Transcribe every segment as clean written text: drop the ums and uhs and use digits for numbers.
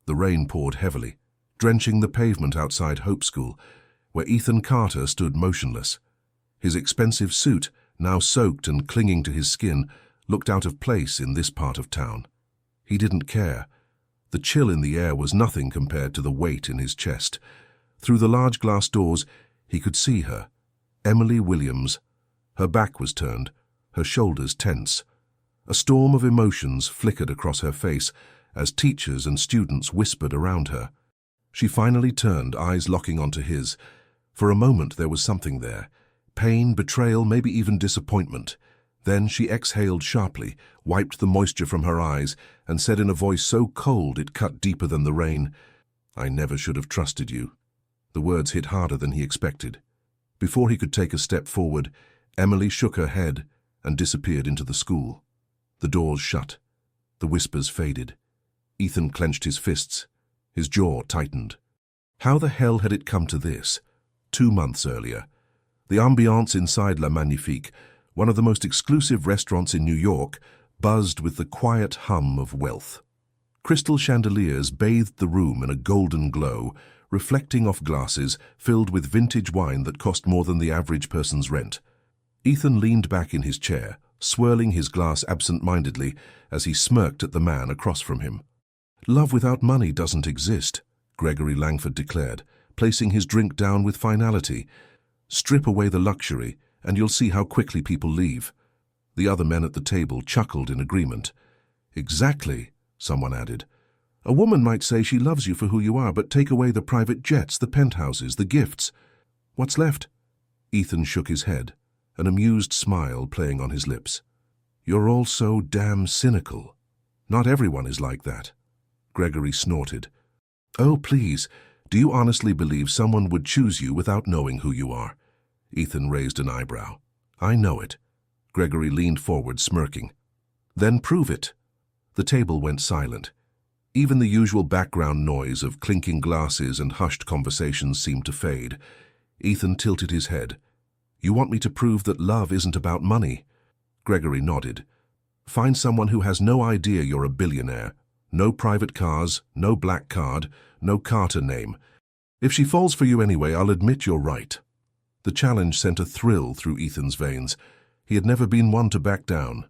The rain poured heavily, drenching the pavement outside Hope School, where Ethan Carter stood motionless. His expensive suit, now soaked and clinging to his skin, looked out of place in this part of town. He didn't care. The chill in the air was nothing compared to the weight in his chest. Through the large glass doors, he could see her, Emily Williams. Her back was turned, her shoulders tense. A storm of emotions flickered across her face as teachers and students whispered around her. She finally turned, eyes locking onto his. For a moment there was something there. Pain, betrayal, maybe even disappointment. Then she exhaled sharply, wiped the moisture from her eyes, and said in a voice so cold it cut deeper than the rain, "I never should have trusted you." The words hit harder than he expected. Before he could take a step forward, Emily shook her head and disappeared into the school. The doors shut. The whispers faded. Ethan clenched his fists. His jaw tightened. How the hell had it come to this? 2 months earlier. The ambiance inside La Magnifique, one of the most exclusive restaurants in New York, buzzed with the quiet hum of wealth. Crystal chandeliers bathed the room in a golden glow, reflecting off glasses filled with vintage wine that cost more than the average person's rent. Ethan leaned back in his chair, swirling his glass absent-mindedly as he smirked at the man across from him. "Love without money doesn't exist," Gregory Langford declared, placing his drink down with finality. "Strip away the luxury, and you'll see how quickly people leave." The other men at the table chuckled in agreement. "Exactly," someone added. "A woman might say she loves you for who you are, but take away the private jets, the penthouses, the gifts. What's left?" Ethan shook his head, an amused smile playing on his lips. "You're all so damn cynical. Not everyone is like that." Gregory snorted. "Oh, please, do you honestly believe someone would choose you without knowing who you are?" Ethan raised an eyebrow. "I know it." Gregory leaned forward, smirking. "Then prove it." The table went silent. Even the usual background noise of clinking glasses and hushed conversations seemed to fade. Ethan tilted his head. "You want me to prove that love isn't about money?" Gregory nodded. "Find someone who has no idea you're a billionaire. No private cars, no black card, no Carter name. If she falls for you anyway, I'll admit you're right." The challenge sent a thrill through Ethan's veins. He had never been one to back down.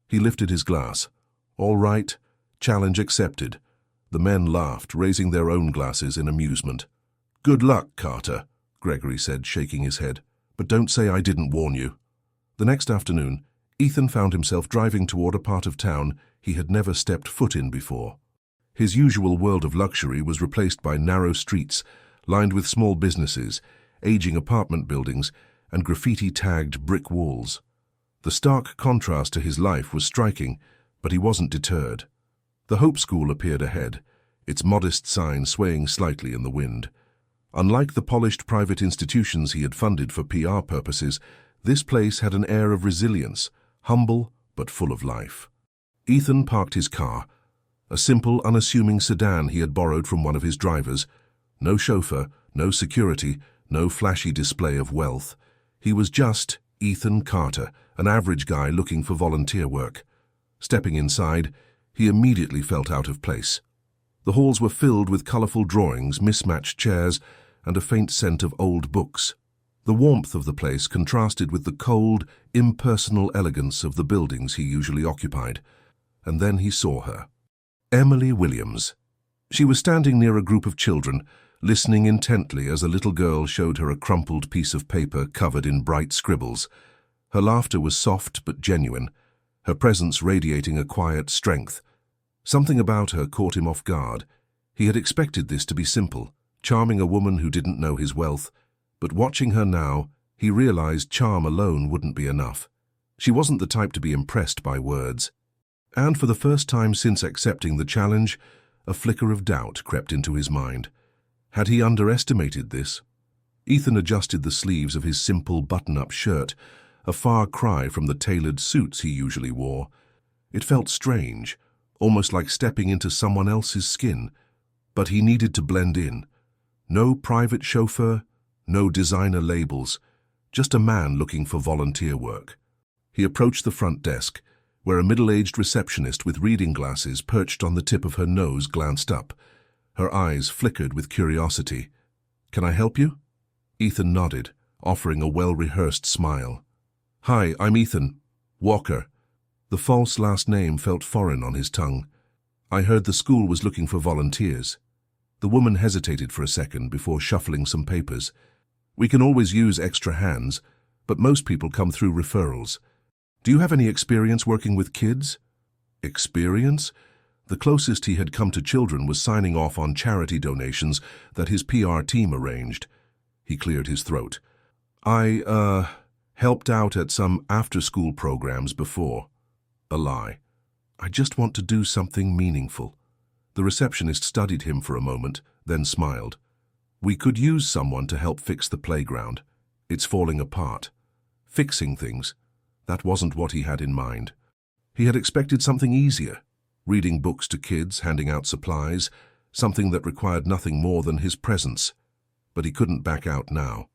He lifted his glass. "All right, challenge accepted." The men laughed, raising their own glasses in amusement. "Good luck, Carter," Gregory said, shaking his head. "But don't say I didn't warn you." The next afternoon, Ethan found himself driving toward a part of town he had never stepped foot in before. His usual world of luxury was replaced by narrow streets, lined with small businesses, aging apartment buildings, and graffiti-tagged brick walls. The stark contrast to his life was striking, but he wasn't deterred. The Hope School appeared ahead, its modest sign swaying slightly in the wind. Unlike the polished private institutions he had funded for PR purposes, this place had an air of resilience, humble but full of life. Ethan parked his car, a simple, unassuming sedan he had borrowed from one of his drivers. No chauffeur, no security, no flashy display of wealth. He was just Ethan Carter, an average guy looking for volunteer work. Stepping inside, he immediately felt out of place. The halls were filled with colorful drawings, mismatched chairs, and a faint scent of old books. The warmth of the place contrasted with the cold, impersonal elegance of the buildings he usually occupied. And then he saw her. Emily Williams. She was standing near a group of children, listening intently as a little girl showed her a crumpled piece of paper covered in bright scribbles. Her laughter was soft but genuine, her presence radiating a quiet strength. Something about her caught him off guard. He had expected this to be simple, charming a woman who didn't know his wealth, but watching her now, he realized charm alone wouldn't be enough. She wasn't the type to be impressed by words. And for the first time since accepting the challenge, a flicker of doubt crept into his mind. Had he underestimated this? Ethan adjusted the sleeves of his simple button-up shirt, a far cry from the tailored suits he usually wore. It felt strange, almost like stepping into someone else's skin, but he needed to blend in. No private chauffeur, no designer labels, just a man looking for volunteer work. He approached the front desk, where a middle-aged receptionist with reading glasses perched on the tip of her nose glanced up. Her eyes flickered with curiosity. "Can I help you?" Ethan nodded, offering a well-rehearsed smile. "Hi, I'm Ethan. Walker." The false last name felt foreign on his tongue. "I heard the school was looking for volunteers." The woman hesitated for a second before shuffling some papers. "We can always use extra hands, but most people come through referrals. Do you have any experience working with kids?" Experience? The closest he had come to children was signing off on charity donations that his PR team arranged. He cleared his throat. "I, helped out at some after-school programs before." A lie. "I just want to do something meaningful." The receptionist studied him for a moment, then smiled. "We could use someone to help fix the playground. It's falling apart." Fixing things. That wasn't what he had in mind. He had expected something easier. Reading books to kids, handing out supplies, something that required nothing more than his presence. But he couldn't back out now.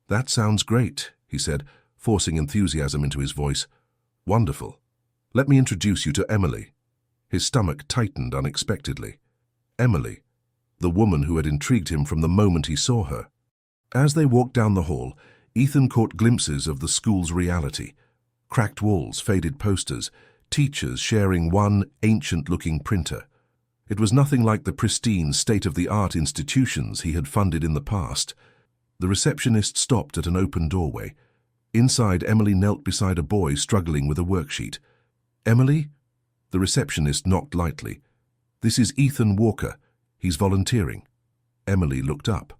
"That sounds great," he said, forcing enthusiasm into his voice. "Wonderful. Let me introduce you to Emily." His stomach tightened unexpectedly. Emily, the woman who had intrigued him from the moment he saw her. As they walked down the hall, Ethan caught glimpses of the school's reality. Cracked walls, faded posters, teachers sharing one ancient-looking printer. It was nothing like the pristine, state-of-the-art institutions he had funded in the past. The receptionist stopped at an open doorway. Inside, Emily knelt beside a boy struggling with a worksheet. "Emily?" The receptionist knocked lightly. "This is Ethan Walker. He's volunteering." Emily looked up.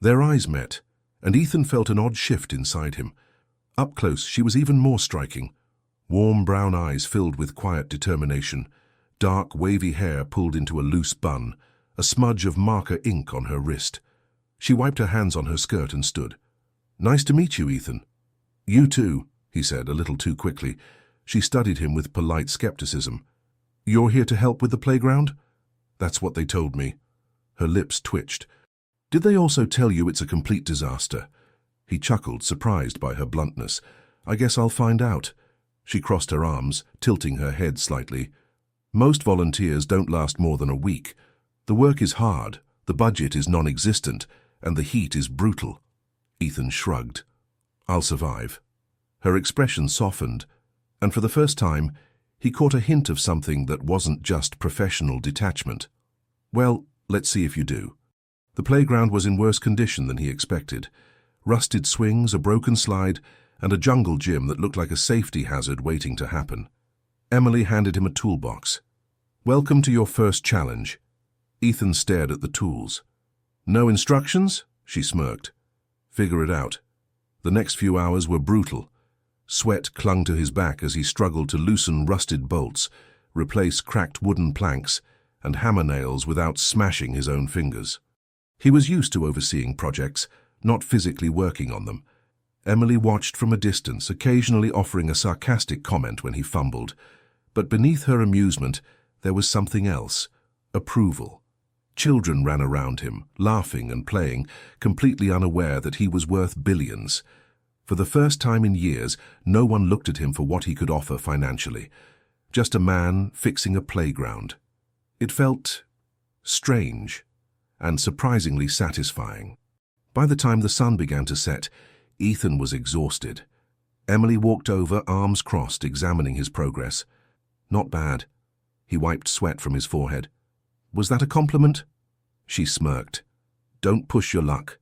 Their eyes met, and Ethan felt an odd shift inside him. Up close, she was even more striking. Warm brown eyes filled with quiet determination, dark wavy hair pulled into a loose bun, a smudge of marker ink on her wrist. She wiped her hands on her skirt and stood. "Nice to meet you, Ethan." "You too," he said, a little too quickly. She studied him with polite skepticism. "You're here to help with the playground?" "That's what they told me." Her lips twitched. "Did they also tell you it's a complete disaster?" He chuckled, surprised by her bluntness. "I guess I'll find out." She crossed her arms, tilting her head slightly. "Most volunteers don't last more than a week. The work is hard, the budget is non-existent, and the heat is brutal." Ethan shrugged. "I'll survive." Her expression softened, and for the first time, he caught a hint of something that wasn't just professional detachment. "Well, let's see if you do." The playground was in worse condition than he expected. Rusted swings, a broken slide, and a jungle gym that looked like a safety hazard waiting to happen. Emily handed him a toolbox. "Welcome to your first challenge." Ethan stared at the tools. "No instructions?" She smirked. "Figure it out." The next few hours were brutal. Sweat clung to his back as he struggled to loosen rusted bolts, replace cracked wooden planks, and hammer nails without smashing his own fingers. He was used to overseeing projects, not physically working on them. Emily watched from a distance, occasionally offering a sarcastic comment when he fumbled. But beneath her amusement, there was something else: approval. Children ran around him, laughing and playing, completely unaware that he was worth billions. For the first time in years, no one looked at him for what he could offer financially. Just a man fixing a playground. It felt strange and surprisingly satisfying. By the time the sun began to set, Ethan was exhausted. Emily walked over, arms crossed, examining his progress. "Not bad." He wiped sweat from his forehead. "Was that a compliment?" She smirked. "Don't push your luck."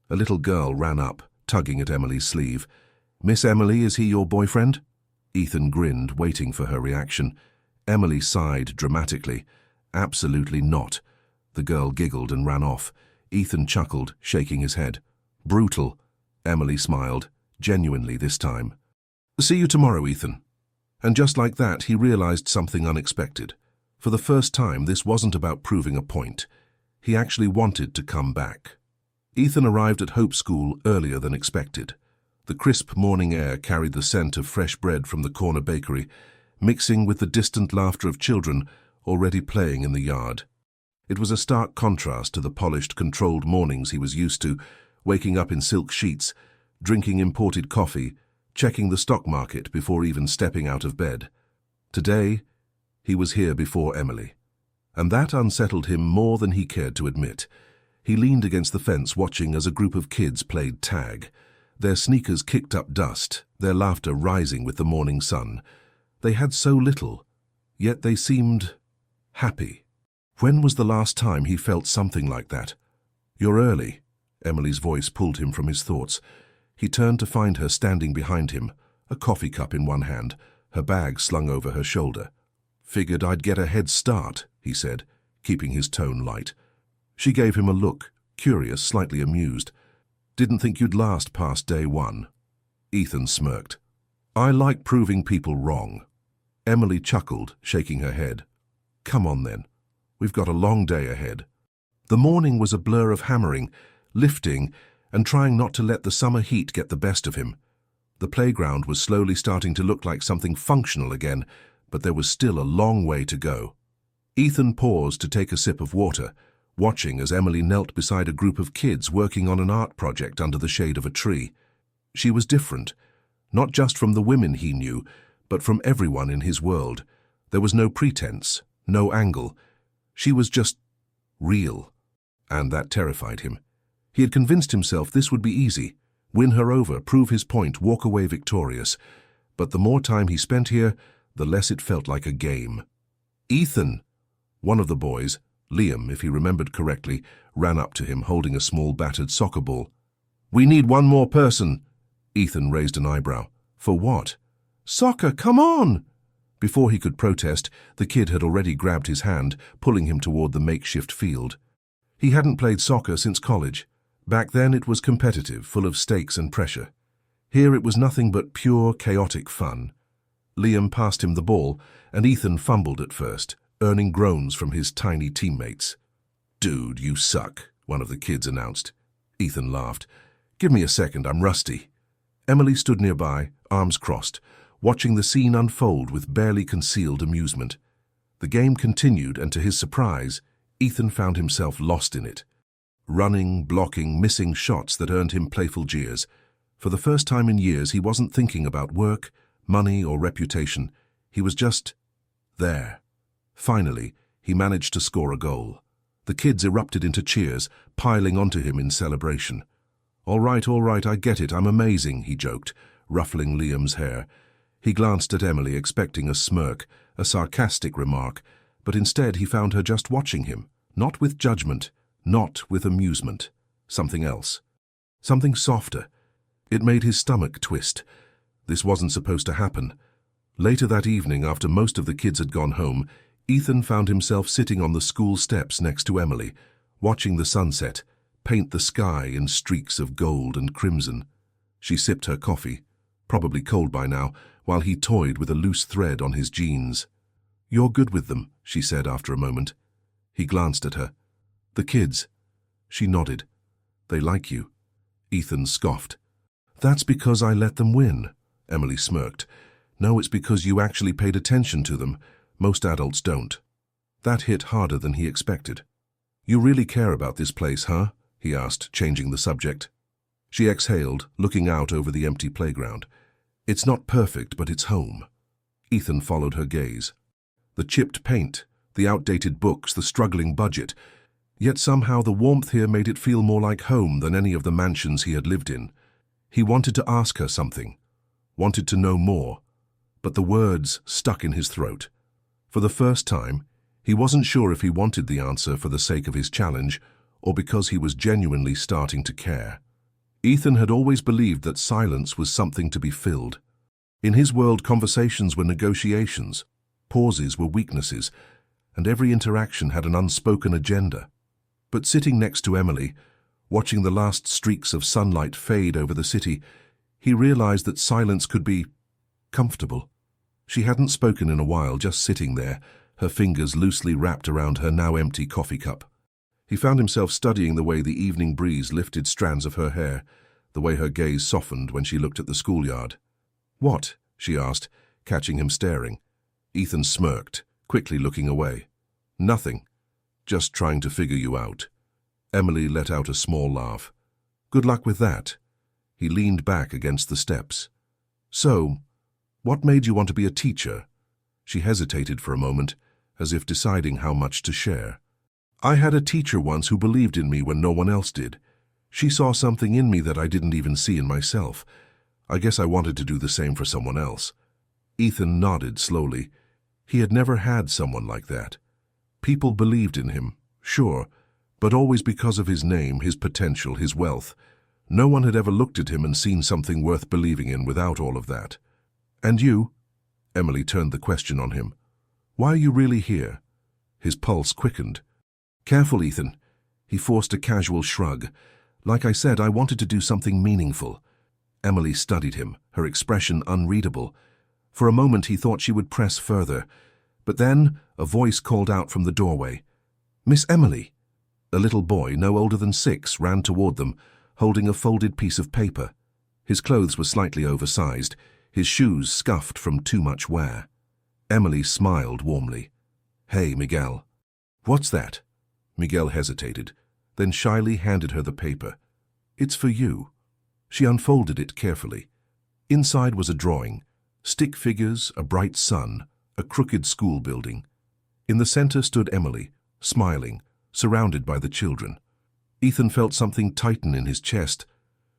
A little girl ran up, tugging at Emily's sleeve. "Miss Emily, is he your boyfriend?" Ethan grinned, waiting for her reaction. Emily sighed dramatically. "Absolutely not." The girl giggled and ran off. Ethan chuckled, shaking his head. "Brutal." Emily smiled, genuinely this time. "See you tomorrow, Ethan." And just like that, he realized something unexpected. For the first time, this wasn't about proving a point. He actually wanted to come back. Ethan arrived at Hope School earlier than expected. The crisp morning air carried the scent of fresh bread from the corner bakery, mixing with the distant laughter of children already playing in the yard. It was a stark contrast to the polished, controlled mornings he was used to, waking up in silk sheets, drinking imported coffee, checking the stock market before even stepping out of bed. Today, he was here before Emily. and that unsettled him more than he cared to admit. He leaned against the fence watching as a group of kids played tag. Their sneakers kicked up dust, their laughter rising with the morning sun. They had so little, yet they seemed happy. When was the last time he felt something like that? "You're early." Emily's voice pulled him from his thoughts. He turned to find her standing behind him, a coffee cup in one hand, her bag slung over her shoulder. "Figured I'd get a head start," he said, keeping his tone light. She gave him a look, curious, slightly amused. "Didn't think you'd last past day one." Ethan smirked. "I like proving people wrong." Emily chuckled, shaking her head. "Come on then. We've got a long day ahead." The morning was a blur of hammering, lifting, and trying not to let the summer heat get the best of him. The playground was slowly starting to look like something functional again, but there was still a long way to go. Ethan paused to take a sip of water, watching as Emily knelt beside a group of kids working on an art project under the shade of a tree. She was different, not just from the women he knew, but from everyone in his world. There was no pretense, no angle. She was just real, and that terrified him. He had convinced himself this would be easy, win her over, prove his point, walk away victorious. But the more time he spent here, the less it felt like a game. "Ethan!" One of the boys, Liam, if he remembered correctly, ran up to him holding a small battered soccer ball. "We need one more person." Ethan raised an eyebrow. "For what?" "Soccer, come on!" Before he could protest, the kid had already grabbed his hand, pulling him toward the makeshift field. He hadn't played soccer since college. Back then it was competitive, full of stakes and pressure. Here it was nothing but pure, chaotic fun. Liam passed him the ball, and Ethan fumbled at first, earning groans from his tiny teammates. "Dude, you suck," one of the kids announced. Ethan laughed. "Give me a second, I'm rusty." Emily stood nearby, arms crossed, watching the scene unfold with barely concealed amusement. The game continued, and to his surprise, Ethan found himself lost in it. Running, blocking, missing shots that earned him playful jeers. For the first time in years, he wasn't thinking about work, money, or reputation. He was just there. Finally, he managed to score a goal. The kids erupted into cheers, piling onto him in celebration. All right, I get it, I'm amazing," he joked, ruffling Liam's hair. He glanced at Emily, expecting a smirk, a sarcastic remark, but instead he found her just watching him, not with judgment, not with amusement. Something else. Something softer. It made his stomach twist. This wasn't supposed to happen. Later that evening, after most of the kids had gone home, Ethan found himself sitting on the school steps next to Emily, watching the sunset paint the sky in streaks of gold and crimson. She sipped her coffee, probably cold by now, while he toyed with a loose thread on his jeans. "You're good with them," she said after a moment. He glanced at her. "The kids." She nodded. "They like you." Ethan scoffed. "That's because I let them win," Emily smirked. "No, it's because you actually paid attention to them. Most adults don't." That hit harder than he expected. "You really care about this place, huh?" he asked, changing the subject. She exhaled, looking out over the empty playground. "It's not perfect, but it's home." Ethan followed her gaze. The chipped paint, the outdated books, the struggling budget. Yet somehow the warmth here made it feel more like home than any of the mansions he had lived in. He wanted to ask her something, wanted to know more, but the words stuck in his throat. For the first time, he wasn't sure if he wanted the answer for the sake of his challenge or because he was genuinely starting to care. Ethan had always believed that silence was something to be filled. In his world, conversations were negotiations, pauses were weaknesses, and every interaction had an unspoken agenda. But sitting next to Emily, watching the last streaks of sunlight fade over the city, he realized that silence could be comfortable. She hadn't spoken in a while, just sitting there, her fingers loosely wrapped around her now empty coffee cup. He found himself studying the way the evening breeze lifted strands of her hair, the way her gaze softened when she looked at the schoolyard. "What?" she asked, catching him staring. Ethan smirked, quickly looking away. "Nothing. Just trying to figure you out." Emily let out a small laugh. "Good luck with that." He leaned back against the steps. "So, what made you want to be a teacher?" She hesitated for a moment, as if deciding how much to share. I had a teacher once who believed in me when no one else did. She saw something in me that I didn't even see in myself. I guess I wanted to do the same for someone else. Ethan nodded slowly. He had never had someone like that. People believed in him, sure, but always because of his name, his potential, his wealth. No one had ever looked at him and seen something worth believing in without all of that. And you? Emily turned the question on him. Why are you really here? His pulse quickened. Careful, Ethan. He forced a casual shrug. Like I said, I wanted to do something meaningful. Emily studied him, her expression unreadable. For a moment he thought she would press further, but then a voice called out from the doorway. Miss Emily! A little boy, no older than 6, ran toward them, holding a folded piece of paper. His clothes were slightly oversized, his shoes scuffed from too much wear. Emily smiled warmly. Hey, Miguel. What's that? Miguel hesitated, then shyly handed her the paper. It's for you. She unfolded it carefully. Inside was a drawing, stick figures, a bright sun, a crooked school building. In the center stood Emily, smiling, surrounded by the children. Ethan felt something tighten in his chest.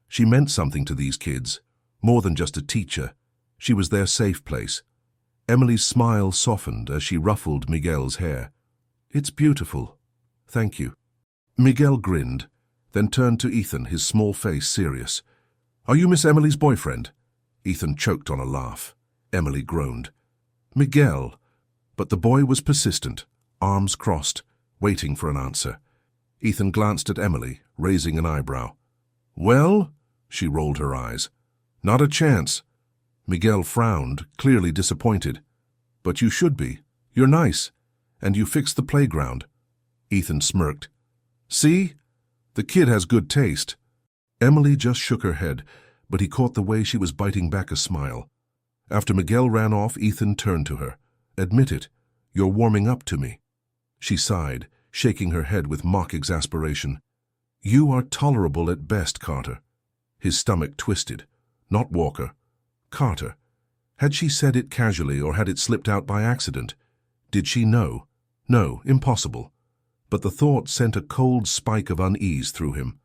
She meant something to these kids, more than just a teacher. She was their safe place. Emily's smile softened as she ruffled Miguel's hair. It's beautiful. Thank you. Miguel grinned, then turned to Ethan, his small face serious. Are you Miss Emily's boyfriend? Ethan choked on a laugh. Emily groaned. Miguel. But the boy was persistent, arms crossed, waiting for an answer. Ethan glanced at Emily, raising an eyebrow. Well? She rolled her eyes. Not a chance. Miguel frowned, clearly disappointed. But you should be. You're nice. And you fixed the playground. Ethan smirked. See? The kid has good taste. Emily just shook her head, but he caught the way she was biting back a smile. After Miguel ran off, Ethan turned to her. Admit it. You're warming up to me. She sighed, shaking her head with mock exasperation. You are tolerable at best, Carter. His stomach twisted. Not Walker. Carter. Had she said it casually or had it slipped out by accident? Did she know? No, impossible. But the thought sent a cold spike of unease through him.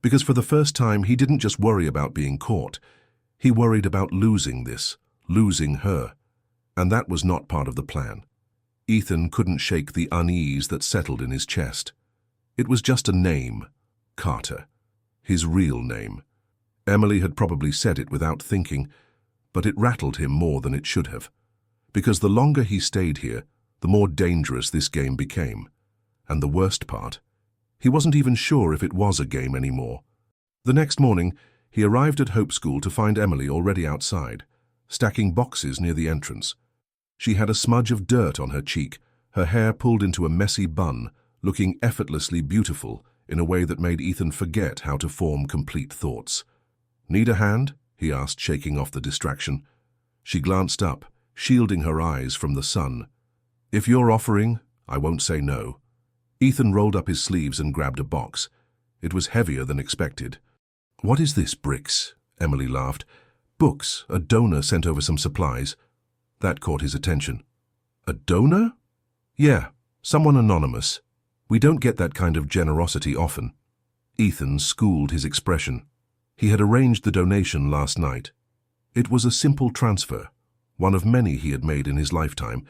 Because for the first time he didn't just worry about being caught. He worried about losing this, losing her. And that was not part of the plan. Ethan couldn't shake the unease that settled in his chest. It was just a name, Carter. His real name. Emily had probably said it without thinking, but it rattled him more than it should have. Because the longer he stayed here, the more dangerous this game became. And the worst part, he wasn't even sure if it was a game anymore. The next morning, he arrived at Hope School to find Emily already outside, stacking boxes near the entrance. She had a smudge of dirt on her cheek, her hair pulled into a messy bun, looking effortlessly beautiful in a way that made Ethan forget how to form complete thoughts. Need a hand? He asked, shaking off the distraction. She glanced up, shielding her eyes from the sun. If you're offering, I won't say no. Ethan rolled up his sleeves and grabbed a box. It was heavier than expected. What is this, Bricks? Emily laughed. Books. A donor sent over some supplies. That caught his attention. A donor? Yeah, someone anonymous. We don't get that kind of generosity often. Ethan schooled his expression. He had arranged the donation last night. It was a simple transfer, one of many he had made in his lifetime,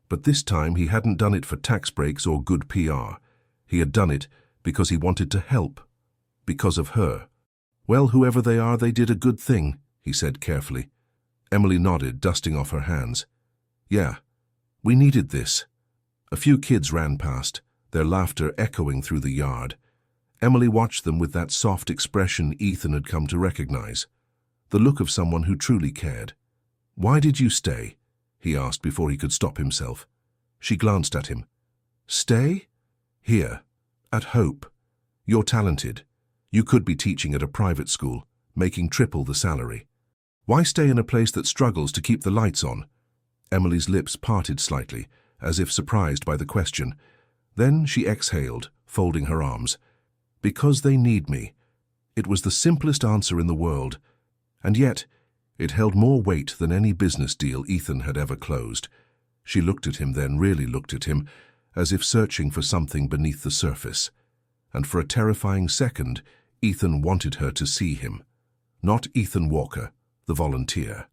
but this time he hadn't done it for tax breaks or good PR. He had done it because he wanted to help. Because of her. Well, whoever they are, they did a good thing, he said carefully. Emily nodded, dusting off her hands. Yeah, we needed this. A few kids ran past, their laughter echoing through the yard. Emily watched them with that soft expression Ethan had come to recognize. The look of someone who truly cared. Why did you stay? He asked before he could stop himself. She glanced at him. Stay? Here, at Hope. You're talented. You could be teaching at a private school, making triple the salary. Why stay in a place that struggles to keep the lights on? Emily's lips parted slightly, as if surprised by the question. Then she exhaled, folding her arms. Because they need me. It was the simplest answer in the world, and yet it held more weight than any business deal Ethan had ever closed. She looked at him, then really looked at him, as if searching for something beneath the surface. And for a terrifying second, Ethan wanted her to see him. Not Ethan Walker, the volunteer.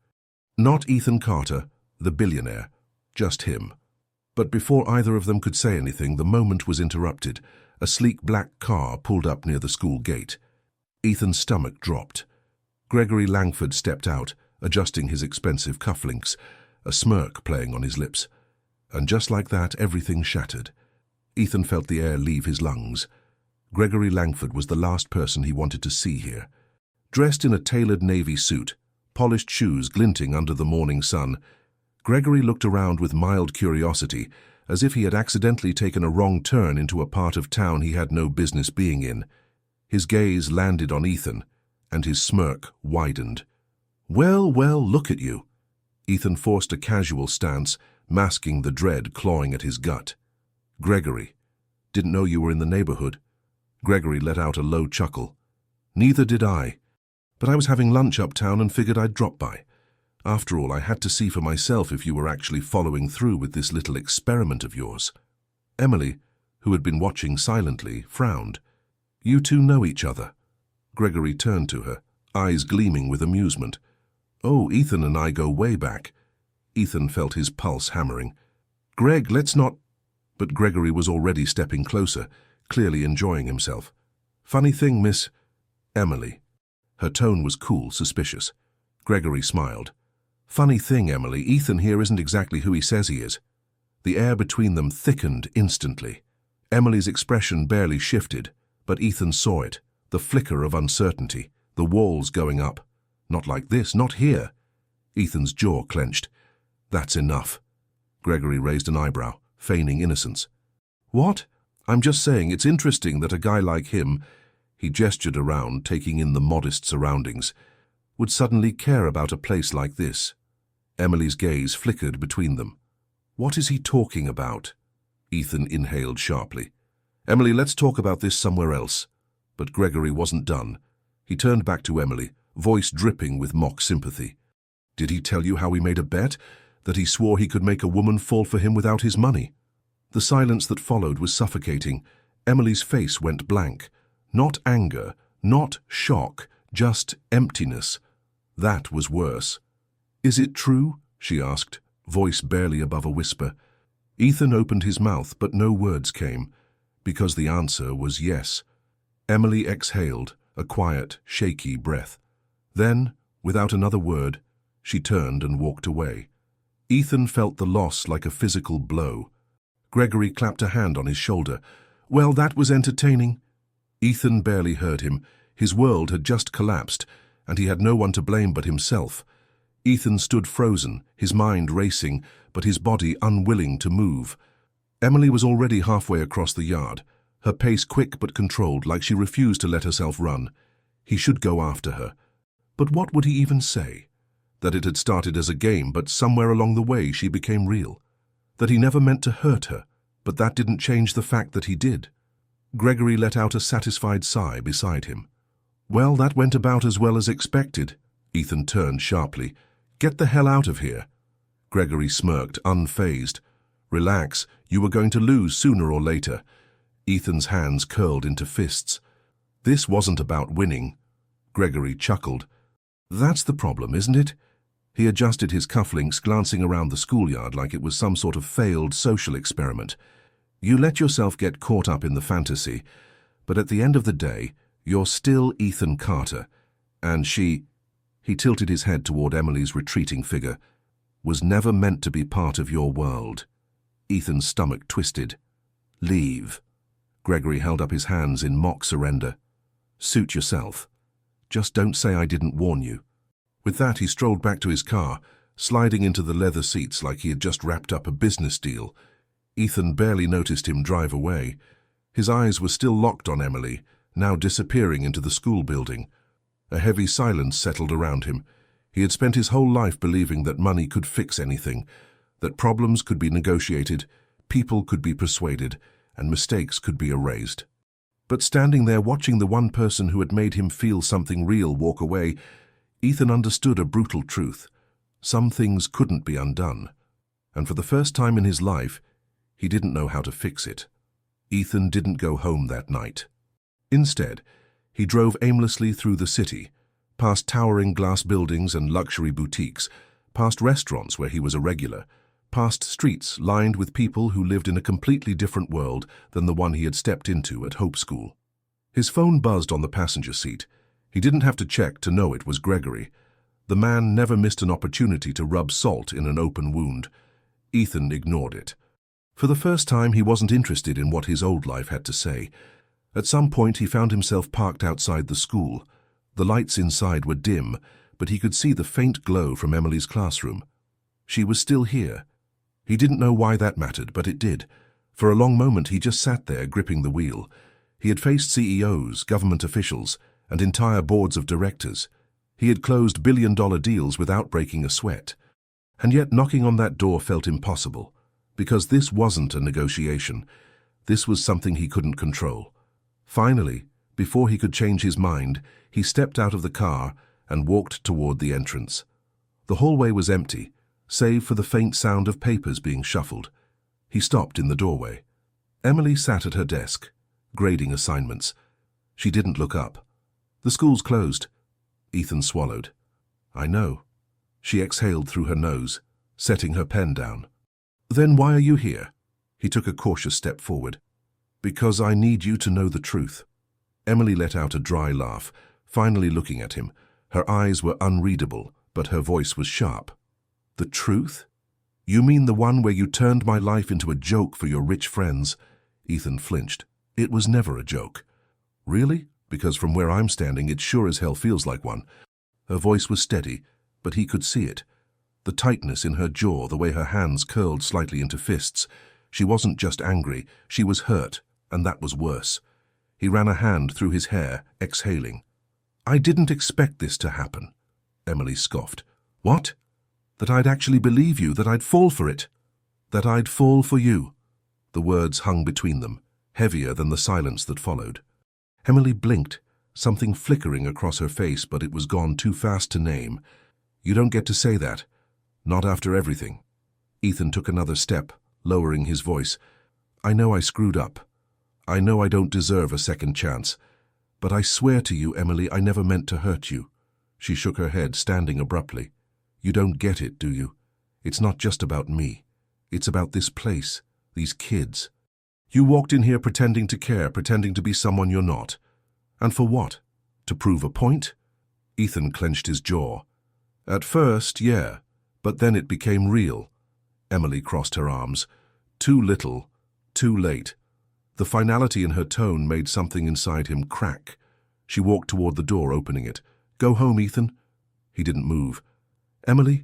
Not Ethan Carter, the billionaire. Just him. But before either of them could say anything, the moment was interrupted. A sleek black car pulled up near the school gate. Ethan's stomach dropped. Gregory Langford stepped out, adjusting his expensive cufflinks, a smirk playing on his lips. And just like that, everything shattered. Ethan felt the air leave his lungs. Gregory Langford was the last person he wanted to see here. Dressed in a tailored navy suit, polished shoes glinting under the morning sun, Gregory looked around with mild curiosity, as if he had accidentally taken a wrong turn into a part of town he had no business being in. His gaze landed on Ethan, and his smirk widened. "Well, well, look at you." Ethan forced a casual stance, masking the dread clawing at his gut. "Gregory, didn't know you were in the neighborhood." Gregory let out a low chuckle. "Neither did I, but I was having lunch uptown and figured I'd drop by. After all, I had to see for myself if you were actually following through with this little experiment of yours." Emily, who had been watching silently, frowned. "You two know each other?" Gregory turned to her, eyes gleaming with amusement. "Oh, Ethan and I go way back." Ethan felt his pulse hammering. "Greg, let's not—" But Gregory was already stepping closer, clearly enjoying himself. "Funny thing, Miss—" "Emily." Her tone was cool, suspicious. Gregory smiled. "Funny thing, Emily, Ethan here isn't exactly who he says he is." The air between them thickened instantly. Emily's expression barely shifted, but Ethan saw it, the flicker of uncertainty, the walls going up. "Not like this, not here." Ethan's jaw clenched. "That's enough." Gregory raised an eyebrow, feigning innocence. "What? I'm just saying it's interesting that a guy like him," he gestured around, taking in the modest surroundings, "would suddenly care about a place like this." Emily's gaze flickered between them. "What is he talking about?" Ethan inhaled sharply. "Emily, let's talk about this somewhere else." But Gregory wasn't done. He turned back to Emily, voice dripping with mock sympathy. "Did he tell you how we made a bet? That he swore he could make a woman fall for him without his money?" The silence that followed was suffocating. Emily's face went blank. Not anger, not shock, just emptiness. That was worse. "Is it true?" she asked, voice barely above a whisper. Ethan opened his mouth, but no words came, because the answer was yes. Emily exhaled, a quiet, shaky breath. Then, without another word, she turned and walked away. Ethan felt the loss like a physical blow. Gregory clapped a hand on his shoulder. "Well, that was entertaining." Ethan barely heard him. His world had just collapsed, and he had no one to blame but himself. Ethan stood frozen, his mind racing, but his body unwilling to move. Emily was already halfway across the yard, her pace quick but controlled, like she refused to let herself run. He should go after her. But what would he even say? That it had started as a game, but somewhere along the way she became real. That he never meant to hurt her, but that didn't change the fact that he did. Gregory let out a satisfied sigh beside him. "Well, that went about as well as expected." Ethan turned sharply. "Get the hell out of here." Gregory smirked, unfazed. "Relax, you were going to lose sooner or later." Ethan's hands curled into fists. "This wasn't about winning." Gregory chuckled. "That's the problem, isn't it?" He adjusted his cufflinks, glancing around the schoolyard like it was some sort of failed social experiment. "You let yourself get caught up in the fantasy, but at the end of the day, you're still Ethan Carter, and she—" he tilted his head toward Emily's retreating figure— "was never meant to be part of your world." Ethan's stomach twisted. "Leave." Gregory held up his hands in mock surrender. "Suit yourself. Just don't say I didn't warn you." With that, he strolled back to his car, sliding into the leather seats like he had just wrapped up a business deal. Ethan barely noticed him drive away. His eyes were still locked on Emily, now disappearing into the school building. A heavy silence settled around him. He had spent his whole life believing that money could fix anything, that problems could be negotiated, people could be persuaded, and mistakes could be erased. But standing there watching the one person who had made him feel something real walk away, Ethan understood a brutal truth. Some things couldn't be undone. And for the first time in his life, he didn't know how to fix it. Ethan didn't go home that night. Instead, he drove aimlessly through the city, past towering glass buildings and luxury boutiques, past restaurants where he was a regular, past streets lined with people who lived in a completely different world than the one he had stepped into at Hope School. His phone buzzed on the passenger seat. He didn't have to check to know it was Gregory. The man never missed an opportunity to rub salt in an open wound. Ethan ignored it. For the first time, he wasn't interested in what his old life had to say. At some point, he found himself parked outside the school. The lights inside were dim, but he could see the faint glow from Emily's classroom. She was still here. He didn't know why that mattered, but it did. For a long moment, he just sat there, gripping the wheel. He had faced CEOs, government officials, and entire boards of directors. He had closed billion-dollar deals without breaking a sweat. And yet knocking on that door felt impossible, because this wasn't a negotiation. This was something he couldn't control. Finally, before he could change his mind, he stepped out of the car and walked toward the entrance. The hallway was empty, save for the faint sound of papers being shuffled. He stopped in the doorway. Emily sat at her desk, grading assignments. She didn't look up. The school's closed. Ethan swallowed. I know. She exhaled through her nose, setting her pen down. Then why are you here? He took a cautious step forward. Because I need you to know the truth. Emily let out a dry laugh, finally looking at him. Her eyes were unreadable, but her voice was sharp. The truth? You mean the one where you turned my life into a joke for your rich friends? Ethan flinched. It was never a joke. Really? Because from where I'm standing, it sure as hell feels like one. Her voice was steady, but he could see it. The tightness in her jaw, the way her hands curled slightly into fists. She wasn't just angry, she was hurt, and that was worse. He ran a hand through his hair, exhaling. I didn't expect this to happen. Emily scoffed. What? That I'd actually believe you, that I'd fall for it. That I'd fall for you. The words hung between them, heavier than the silence that followed. Emily blinked, something flickering across her face, but it was gone too fast to name. You don't get to say that. Not after everything. Ethan took another step, lowering his voice. I know I screwed up. I know I don't deserve a second chance. But I swear to you, Emily, I never meant to hurt you. She shook her head, standing abruptly. You don't get it, do you? It's not just about me. It's about this place, these kids. You walked in here pretending to care, pretending to be someone you're not. And for what? To prove a point? Ethan clenched his jaw. At first, yeah, but then it became real. Emily crossed her arms. Too little, too late. The finality in her tone made something inside him crack. She walked toward the door, opening it. Go home, Ethan. He didn't move. Emily,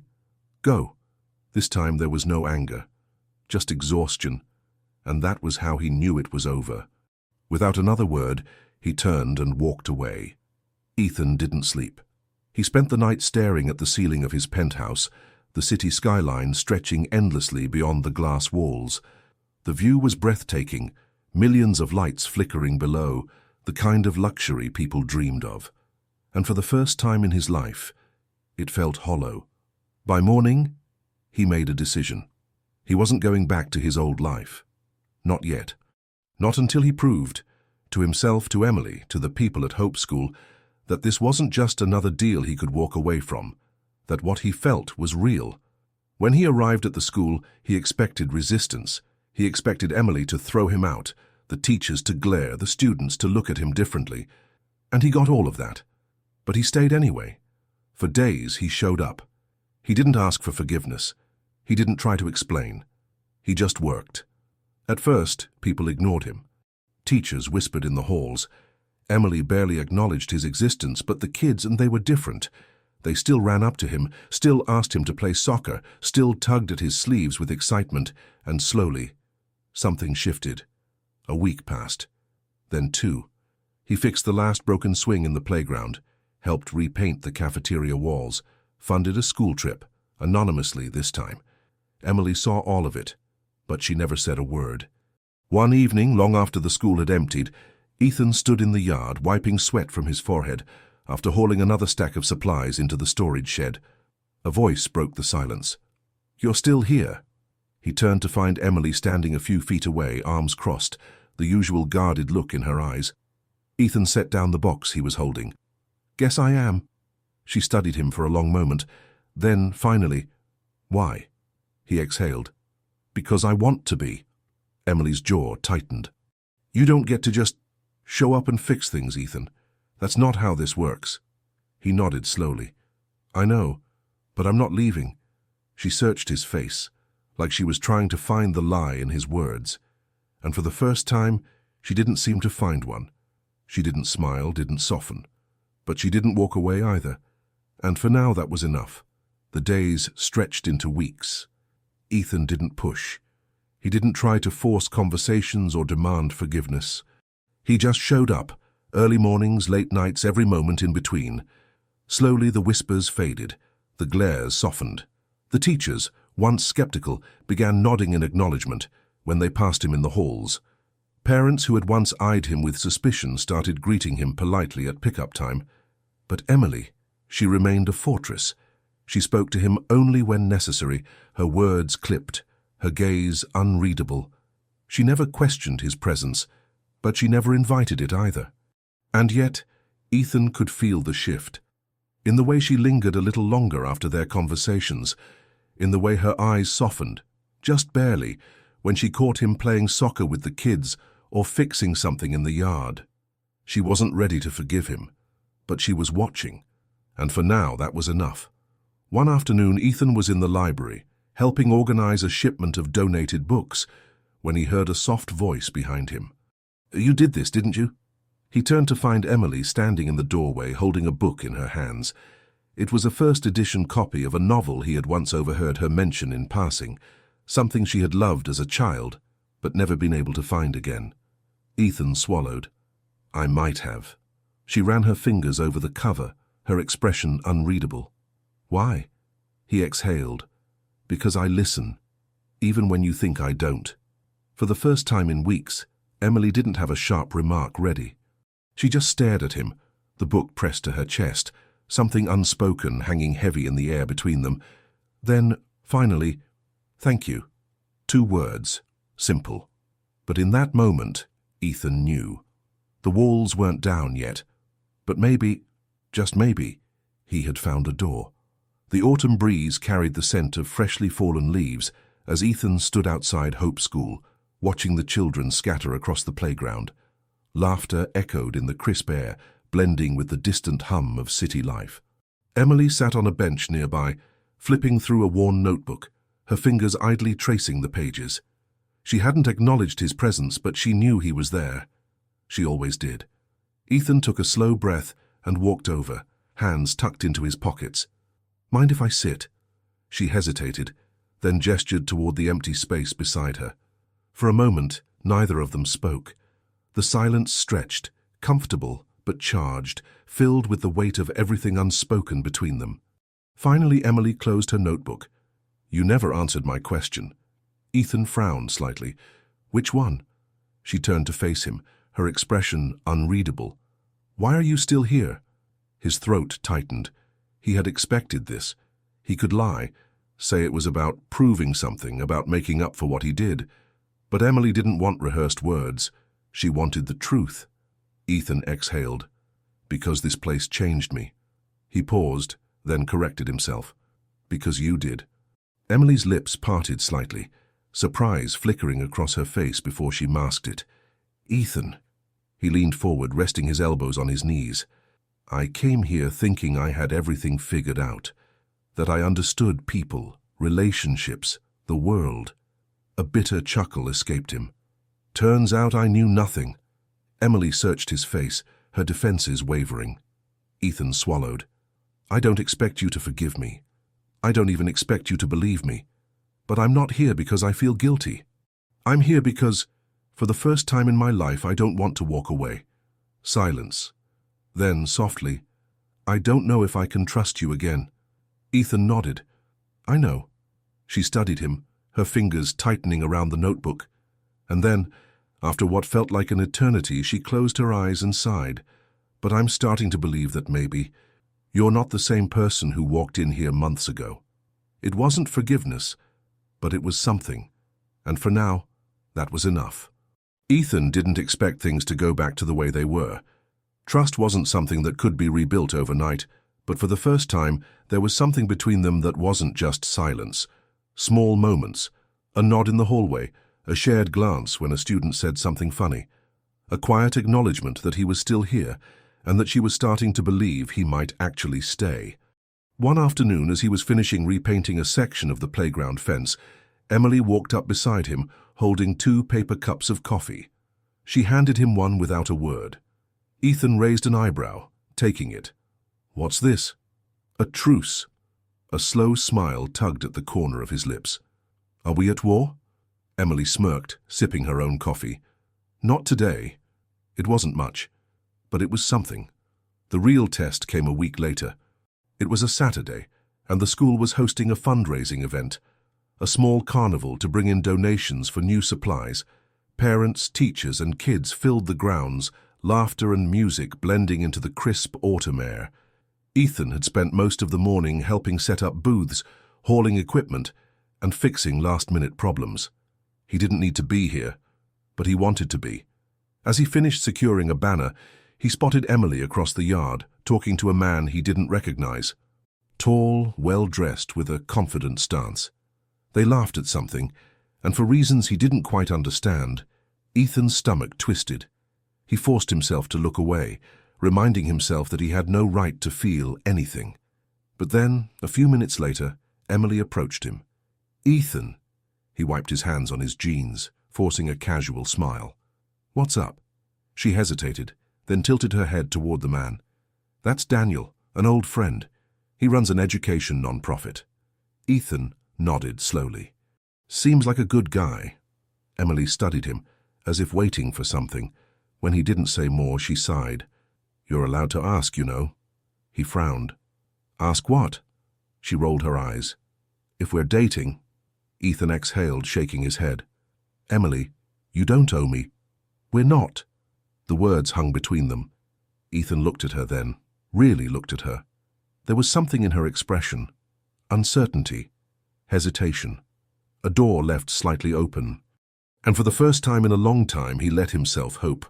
go. This time there was no anger, just exhaustion, and that was how he knew it was over. Without another word, he turned and walked away. Ethan didn't sleep. He spent the night staring at the ceiling of his penthouse, the city skyline stretching endlessly beyond the glass walls. The view was breathtaking, millions of lights flickering below, the kind of luxury people dreamed of. And for the first time in his life, it felt hollow. By morning, he made a decision. He wasn't going back to his old life. Not yet. Not until he proved, to himself, to Emily, to the people at Hope School, that this wasn't just another deal he could walk away from, that what he felt was real. When he arrived at the school, he expected resistance. He expected Emily to throw him out, the teachers to glare, the students to look at him differently. And he got all of that. But he stayed anyway. For days he showed up. He didn't ask for forgiveness. He didn't try to explain. He just worked. At first, people ignored him. Teachers whispered in the halls. Emily barely acknowledged his existence, but the kids, and they were different. They still ran up to him, still asked him to play soccer, still tugged at his sleeves with excitement, and slowly, something shifted. A week passed. Then 2. He fixed the last broken swing in the playground, helped repaint the cafeteria walls, funded a school trip, anonymously this time. Emily saw all of it, but she never said a word. One evening, long after the school had emptied, Ethan stood in the yard, wiping sweat from his forehead, after hauling another stack of supplies into the storage shed. A voice broke the silence. You're still here. He turned to find Emily standing a few feet away, arms crossed, the usual guarded look in her eyes. Ethan set down the box he was holding. "Guess I am." She studied him for a long moment. Then, finally, "Why?" He exhaled. "Because I want to be." Emily's jaw tightened. "You don't get to just show up and fix things, Ethan. That's not how this works." He nodded slowly. "I know, but I'm not leaving." She searched his face, like she was trying to find the lie in his words. And for the first time, she didn't seem to find one. She didn't smile, didn't soften. But she didn't walk away either. And for now, that was enough. The days stretched into weeks. Ethan didn't push. He didn't try to force conversations or demand forgiveness. He just showed up, early mornings, late nights, every moment in between. Slowly the whispers faded, the glares softened. The teachers, once skeptical, began nodding in acknowledgement when they passed him in the halls. Parents who had once eyed him with suspicion started greeting him politely at pickup time. But Emily, she remained a fortress. She spoke to him only when necessary, her words clipped, her gaze unreadable. She never questioned his presence, but she never invited it either. And yet, Ethan could feel the shift. In the way she lingered a little longer after their conversations, in the way her eyes softened, just barely, when she caught him playing soccer with the kids or fixing something in the yard. She wasn't ready to forgive him, but she was watching, and for now that was enough. One afternoon, Ethan was in the library, helping organize a shipment of donated books, when he heard a soft voice behind him. "You did this, didn't you?" He turned to find Emily standing in the doorway holding a book in her hands. It was a first-edition copy of a novel he had once overheard her mention in passing, something she had loved as a child, but never been able to find again. Ethan swallowed. "I might have." She ran her fingers over the cover, her expression unreadable. "Why?" He exhaled. "Because I listen, even when you think I don't." For the first time in weeks, Emily didn't have a sharp remark ready. She just stared at him, the book pressed to her chest, something unspoken hanging heavy in the air between them. Then, finally, "Thank you." 2 words, simple. But in that moment, Ethan knew. The walls weren't down yet, but maybe, just maybe, he had found a door. The autumn breeze carried the scent of freshly fallen leaves as Ethan stood outside Hope School, watching the children scatter across the playground. Laughter echoed in the crisp air, blending with the distant hum of city life. Emily sat on a bench nearby, flipping through a worn notebook, her fingers idly tracing the pages. She hadn't acknowledged his presence, but she knew he was there. She always did. Ethan took a slow breath and walked over, hands tucked into his pockets. "Mind if I sit?" She hesitated, then gestured toward the empty space beside her. For a moment, neither of them spoke. The silence stretched, comfortable but charged, filled with the weight of everything unspoken between them. Finally, Emily closed her notebook. "You never answered my question." Ethan frowned slightly. "Which one?" She turned to face him, her expression unreadable. "Why are you still here?" His throat tightened. He had expected this. He could lie, say it was about proving something, about making up for what he did. But Emily didn't want rehearsed words. She wanted the truth. Ethan exhaled. "Because this place changed me." He paused, then corrected himself. "Because you did." Emily's lips parted slightly, surprise flickering across her face before she masked it. "Ethan." He leaned forward, resting his elbows on his knees. "I came here thinking I had everything figured out, that I understood people, relationships, the world." A bitter chuckle escaped him. "Turns out I knew nothing." Emily searched his face, her defenses wavering. Ethan swallowed. "I don't expect you to forgive me. I don't even expect you to believe me. But I'm not here because I feel guilty. I'm here because, for the first time in my life, I don't want to walk away." Silence. Then, softly, "I don't know if I can trust you again." Ethan nodded. "I know." She studied him, her fingers tightening around the notebook. And then, after what felt like an eternity, she closed her eyes and sighed. "But I'm starting to believe that maybe you're not the same person who walked in here months ago." It wasn't forgiveness, but it was something. and for now, that was enough. Ethan didn't expect things to go back to the way they were. Trust wasn't something that could be rebuilt overnight, but for the first time, there was something between them that wasn't just silence. Small moments, a nod in the hallway, a shared glance when a student said something funny, a quiet acknowledgement that he was still here and that she was starting to believe he might actually stay. One afternoon, as he was finishing repainting a section of the playground fence, Emily walked up beside him, holding 2 paper cups of coffee. She handed him one without a word. Ethan raised an eyebrow, taking it. "What's this?" "A truce." A slow smile tugged at the corner of his lips. "Are we at war?" Emily smirked, sipping her own coffee. "Not today." It wasn't much, but it was something. The real test came a week later. It was a Saturday, and the school was hosting a fundraising event, a small carnival to bring in donations for new supplies. Parents, teachers, and kids filled the grounds, laughter and music blending into the crisp autumn air. Ethan had spent most of the morning helping set up booths, hauling equipment, and fixing last-minute problems. He didn't need to be here, but he wanted to be. As he finished securing a banner, he spotted Emily across the yard, talking to a man he didn't recognize. Tall, well-dressed, with a confident stance. They laughed at something, and for reasons he didn't quite understand, Ethan's stomach twisted. He forced himself to look away, reminding himself that he had no right to feel anything. But then, a few minutes later, Emily approached him. "Ethan." He wiped his hands on his jeans, forcing a casual smile. "What's up?" She hesitated, then tilted her head toward the man. "That's Daniel, an old friend. He runs an education non-profit." Ethan nodded slowly. "Seems like a good guy." Emily studied him, as if waiting for something. When he didn't say more, she sighed. "You're allowed to ask, you know." He frowned. "Ask what?" She rolled her eyes. "If we're dating." Ethan exhaled, shaking his head. "Emily, you don't owe me." "We're not." The words hung between them. Ethan looked at her then, really looked at her. There was something in her expression. Uncertainty. Hesitation. A door left slightly open. And for the first time in a long time, he let himself hope.